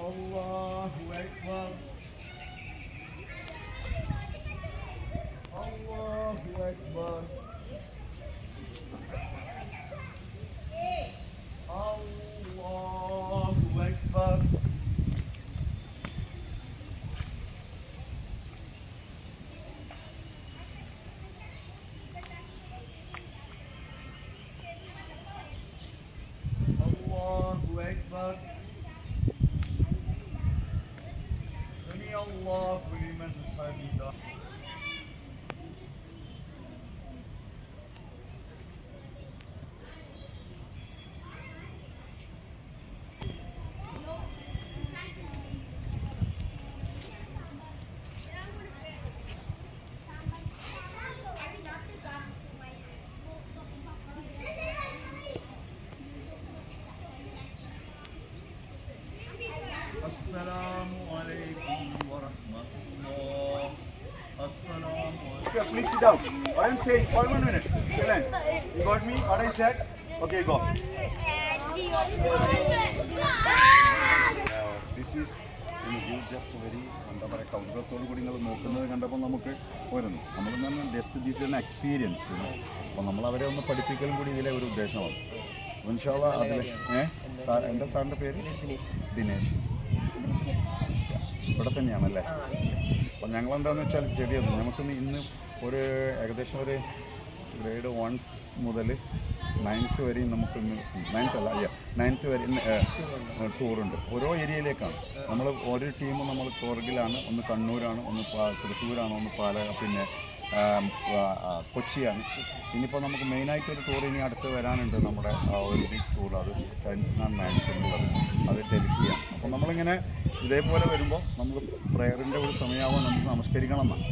Allahu Akbar. Allahu Akbar. Allahu Akbar. Allahu Akbar. Sami Allahu liman hamidah. Assalamu alaikum wa rahmatullah. Assalamu alaikum. Okay, please sit down. What I'm saying, for 1 minute. Silent. You got me? What I said? Okay, go. This is just very എന്താ പറയുക കൗതുകത്തോടു കൂടി നിങ്ങൾ നോക്കുന്നത് കണ്ടപ്പോൾ നമുക്ക് വരുന്നു നമ്മൾ just this an experience അപ്പോൾ നമ്മൾ അവരെ ഒന്ന് പഠിപ്പിക്കലും കൂടി ഇതിലെ ഒരു ഉദ്ദേശമാണ് ഇൻഷാല്ലാ അതിൽ എൻ്റെ സാറിൻ്റെ പേര് ദിനേശ് ഇവിടെ തന്നെയാണല്ലേ അപ്പം ഞങ്ങളെന്താണെന്ന് വെച്ചാൽ ചെറിയത് നമുക്കിന്ന് ഇന്ന് ഒരു ഏകദേശം ഒരു ഗ്രേഡ് 1 മുതൽ 9th വരെയും നമുക്കിന്ന് 9th വരെ ടൂറുണ്ട് ഓരോ ഏരിയയിലേക്കാണ് നമ്മൾ ഓരോ ടീമും നമ്മൾ കോർഗിലാണ് ഒന്ന് കണ്ണൂരാണ് ഒന്ന് തൃശ്ശൂരാണ് ഒന്ന് പിന്നെ കൊച്ചിയാണ് ഇനിയിപ്പോൾ നമുക്ക് മെയിനായിട്ടൊരു ടൂർ ഇനി അടുത്ത് വരാനുണ്ട് നമ്മുടെ ഒരു ബിഗ് ടൂർ അത് 10th and 9th അത് ഡൽഹിയാണ് അപ്പോൾ നമ്മളിങ്ങനെ ഇതേപോലെ വരുമ്പോൾ നമ്മൾ പ്രയറിൻ്റെ ഒരു സമയമാകുമ്പോൾ നമുക്ക് നമസ്കരിക്കണം എന്നാണ്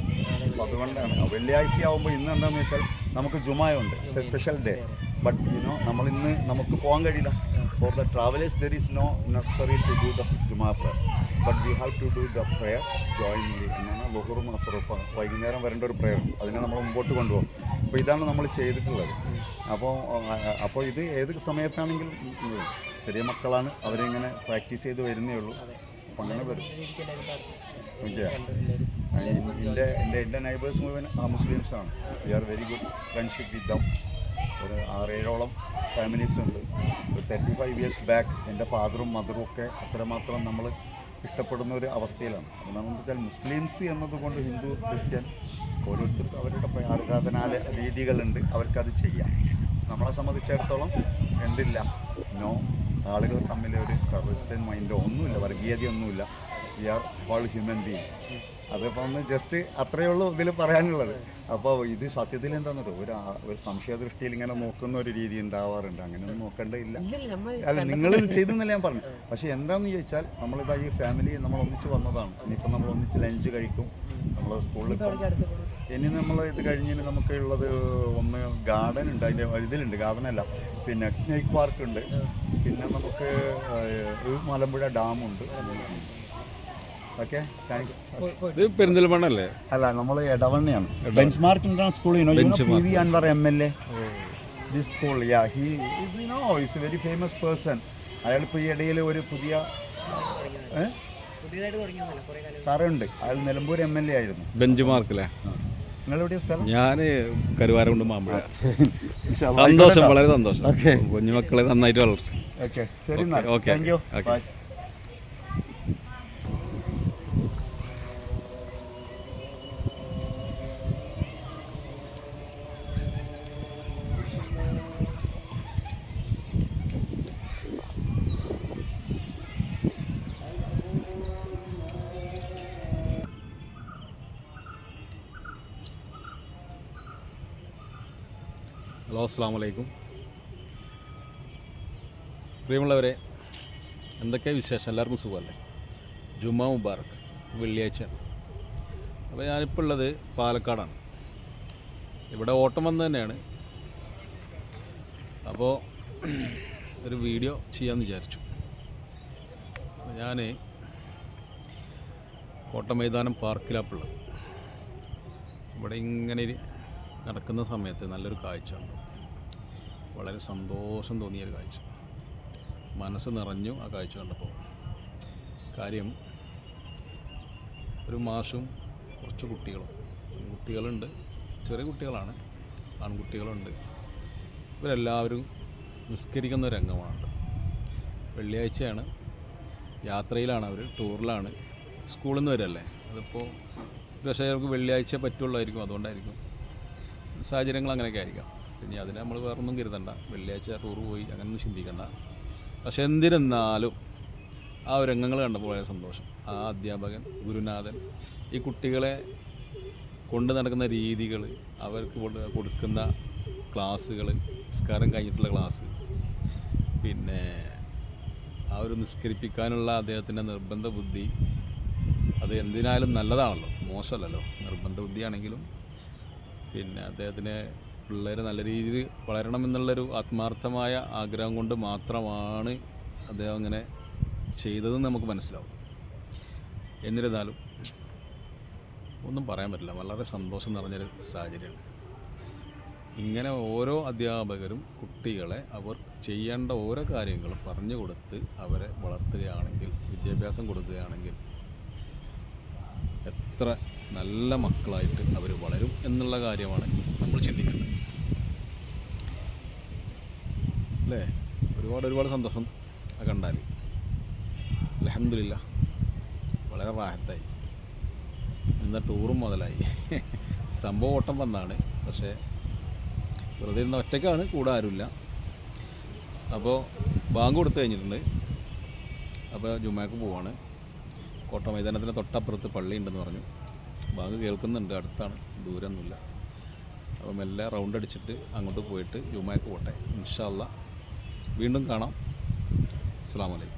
അപ്പോൾ അതുകൊണ്ടാണ് വെള്ളിയാഴ്ച ആകുമ്പോൾ ഇന്ന് എന്താണെന്ന് വെച്ചാൽ നമുക്ക് ജുമായുണ്ട് സ്പെഷ്യൽ ഡേ ബട്ട് നമ്മളിന്ന് നമുക്ക് പോകാൻ കഴിയില്ല for the travellers there is no necessary to do the Juma prayer but we have to do the prayer jointly എന്നാണ് ലുഹറും അസറും വൈകുന്നേരം വരേണ്ട ഒരു പ്രയർ അതിനെ നമ്മൾ മുമ്പോട്ട് കൊണ്ടുപോകും അപ്പോൾ ഇതാണ് നമ്മൾ ചെയ്തിട്ടുള്ളത് അപ്പോൾ ഇത് ഏത് സമയത്താണെങ്കിലും ചെറിയ മക്കളാണ് അവരിങ്ങനെ പ്രാക്ടീസ് ചെയ്ത് വരുന്നേ ഉള്ളൂ അപ്പം അങ്ങനെ വരും എൻ്റെ നൈബേഴ്സ് മുഴുവൻ മുസ്ലിംസാണ് we are very good friendship with them ഒരു 6-7ഓളം ഫാമിലീസ് ഉണ്ട് ഒരു 35 years ബാക്ക് എൻ്റെ ഫാദറും മദറും ഒക്കെ അത്രമാത്രം നമ്മൾ ഇഷ്ടപ്പെടുന്ന ഒരു അവസ്ഥയിലാണ് അതെന്ന് വെച്ചാൽ മുസ്ലിംസ് എന്നതുകൊണ്ട് ഹിന്ദു ക്രിസ്ത്യൻ ഓരോരുത്തർക്കും അവരുടെ ആരാധനാലയ രീതികളുണ്ട് അവർക്കത് ചെയ്യാം നമ്മളെ സംബന്ധിച്ചിടത്തോളം എന്തില്ല നോ ആളുകൾ തമ്മിൽ ഒരു ക്രിസ്ത്യൻ മൈൻഡോ ഒന്നുമില്ല വർഗീയതയൊന്നുമില്ല we are all human being അതിപ്പോൾ ഒന്ന് ജസ്റ്റ് അത്രയേ ഉള്ളൂ ഇതിൽ പറയാനുള്ളത് അപ്പോൾ ഇത് സത്യത്തിൽ എന്താണെന്നോ ഒരു സംശയദൃഷ്ടിയിൽ ഇങ്ങനെ നോക്കുന്ന ഒരു രീതി ഉണ്ടാവാറുണ്ട് അങ്ങനെയൊന്നും നോക്കേണ്ടതില്ല അല്ല നിങ്ങൾ ചെയ്തെന്നല്ല ഞാൻ പറഞ്ഞു പക്ഷേ എന്താണെന്ന് ചോദിച്ചാൽ നമ്മളിതാ ഈ ഫാമിലി നമ്മൾ ഒന്നിച്ച് വന്നതാണ് ഇനിയിപ്പോൾ നമ്മൾ ഒന്നിച്ച് ലഞ്ച് കഴിക്കും നമ്മൾ സ്കൂളിൽ ഇനി നമ്മൾ ഇത് കഴിഞ്ഞിട്ട് നമുക്കുള്ളത് ഒന്ന് ഗാർഡൻ ഉണ്ട് അതിൻ്റെ ഇതിലുണ്ട് ഗാർഡനല്ല പിന്നെ സ്നേക്ക് പാർക്ക് ഉണ്ട് പിന്നെ നമുക്ക് മലമ്പുഴ ഡാമുണ്ട് ഓക്കെ ഇത് പെരിന്തൽമണ്ണല്ലേ അല്ല നമ്മൾ എടവണ്ണയാണ് benchmark international school P V Anvar MLA this school he is very famous person അയാളിപ്പോൾ ഈ ഇടയിൽ ഒരു പുതിയ സാറുണ്ട് അയാൾ നിലമ്പൂർ MLA ആയിരുന്നു ബെഞ്ച് മാർക്കില്ലേ നിങ്ങളെവിടെയാ സ്ഥലം ഞാൻ കരുവാരകുണ്ട് മാമ്പഴ സന്തോഷം വളരെ സന്തോഷം കുഞ്ഞുമക്കളെ നന്നായിട്ട് വളർത്തും ഓക്കെ ശരി താങ്ക് യു ബൈ ഹലോ അസ്സാം വലൈക്കും പ്രിയമുള്ളവരെ എന്തൊക്കെ വിശേഷം എല്ലാവർക്കും സുഖമല്ലേ ജുമാ മുബാറക്ക് വെള്ളിയാഴ്ചയാണ് അപ്പോൾ ഞാനിപ്പോൾ ഉള്ളത് പാലക്കാടാണ് ഇവിടെ ഓട്ടം വന്ന് തന്നെയാണ് അപ്പോൾ ഒരു വീഡിയോ ചെയ്യാമെന്ന് വിചാരിച്ചു ഞാൻ കോട്ട മൈതാനം പാർക്കിലാപ്പുള്ളത് ഇവിടെ ഇങ്ങനെ നടക്കുന്ന സമയത്ത് നല്ലൊരു കാഴ്ച ഉണ്ട് വളരെ സന്തോഷം തോന്നിയൊരു കാഴ്ച മനസ്സ് നിറഞ്ഞു ആ കാഴ്ച കണ്ടപ്പോൾ കാര്യം ഒരു മാഷും കുറച്ച് കുട്ടികളുണ്ട്, ചെറിയ കുട്ടികളാണ്, ആൺകുട്ടികളുണ്ട്. ഇവരെല്ലാവരും നിസ്കരിക്കുന്ന രംഗമാണ്. വെള്ളിയാഴ്ചയാണ്, യാത്രയിലാണ്, അവർ ടൂറിലാണ്, സ്കൂളിൽ നിന്ന് വരല്ലേ. അതിപ്പോൾ പക്ഷേ അവർക്ക് വെള്ളിയാഴ്ച പറ്റുള്ളായിരിക്കും, അതുകൊണ്ടായിരിക്കും സാഹചര്യങ്ങൾ അങ്ങനെയൊക്കെ ആയിരിക്കാം. പിന്നെ അതിനെ നമ്മൾ വേറൊന്നും കരുതണ്ട, വെള്ളിയാഴ്ച ടൂർ പോയി അങ്ങനെയൊന്നും ചിന്തിക്കണ്ട. പക്ഷെ എന്തിരുന്നാലും ആ ഒരു രംഗങ്ങൾ കണ്ടപ്പോൾ വളരെ സന്തോഷം. ആ അധ്യാപകൻ, ഗുരുനാഥൻ ഈ കുട്ടികളെ കൊണ്ട് നടക്കുന്ന രീതികൾ, അവർക്ക് കൊടുക്കുന്ന ക്ലാസ്സുകൾ, നിസ്കാരം കഴിഞ്ഞിട്ടുള്ള ക്ലാസ്, പിന്നെ ആ ഒരു നിസ്കരിപ്പിക്കാനുള്ള അദ്ദേഹത്തിൻ്റെ നിർബന്ധ ബുദ്ധി, അത് എന്തിനായാലും നല്ലതാണല്ലോ, മോശമല്ലല്ലോ. നിർബന്ധ ബുദ്ധിയാണെങ്കിലും പിന്നെ അദ്ദേഹത്തിന് പിള്ളേർ നല്ല രീതിയിൽ വളരണം എന്നുള്ളൊരു ആത്മാർത്ഥമായ ആഗ്രഹം കൊണ്ട് മാത്രമാണ് അദ്ദേഹം അങ്ങനെ ചെയ്തതെന്ന് നമുക്ക് മനസ്സിലാവും. എന്നിരുന്നാലും ഒന്നും പറയാൻ പറ്റില്ല, വളരെ സന്തോഷം നിറഞ്ഞൊരു സാഹചര്യമാണ്. ഇങ്ങനെ ഓരോ അധ്യാപകരും കുട്ടികളെ അവർ ചെയ്യേണ്ട ഓരോ കാര്യങ്ങളും പറഞ്ഞു കൊടുത്ത് അവരെ വളർത്തുകയാണെങ്കിൽ, വിദ്യാഭ്യാസം കൊടുക്കുകയാണെങ്കിൽ എത്ര നല്ല മക്കളായിട്ട് അവർ വളരും എന്നുള്ള കാര്യമാണ് നമ്മൾ ചിന്തിക്കേണ്ടത്, അല്ലേ? ഒരുപാട് സന്തോഷം കണ്ടാൽ. അൽഹംദുലില്ലാ, വളരെ റാഹത്തായി. ഇന്ന് ടൂറും മുതലായി. സംഭവം ഓട്ടം വന്നാണ്, പക്ഷേ വെറുതെ ഇരുന്ന ഒറ്റയ്ക്കാണ്, കൂടെ ആരുമില്ല. അപ്പോൾ ബാങ്ക് കൊടുത്തു കഴിഞ്ഞിട്ടുണ്ട്. അപ്പോൾ ജുമാക്ക് പോവാണ്. കോട്ട മൈതാനത്തിന് തൊട്ടപ്പുറത്ത് പള്ളി ഉണ്ടെന്ന് പറഞ്ഞു. ബാങ്ക് കേൾക്കുന്നുണ്ട്, അടുത്താണ്, ദൂരമൊന്നുമില്ല. അപ്പോൾ മെല്ലെ റൗണ്ട് അടിച്ചിട്ട് അങ്ങോട്ട് പോയിട്ട് ജുമാക്ക് പോട്ടെ. ഇൻഷാ അല്ലാഹ് വീണ്ടും കാണാം. അസ്സലാമു അലൈക്കും.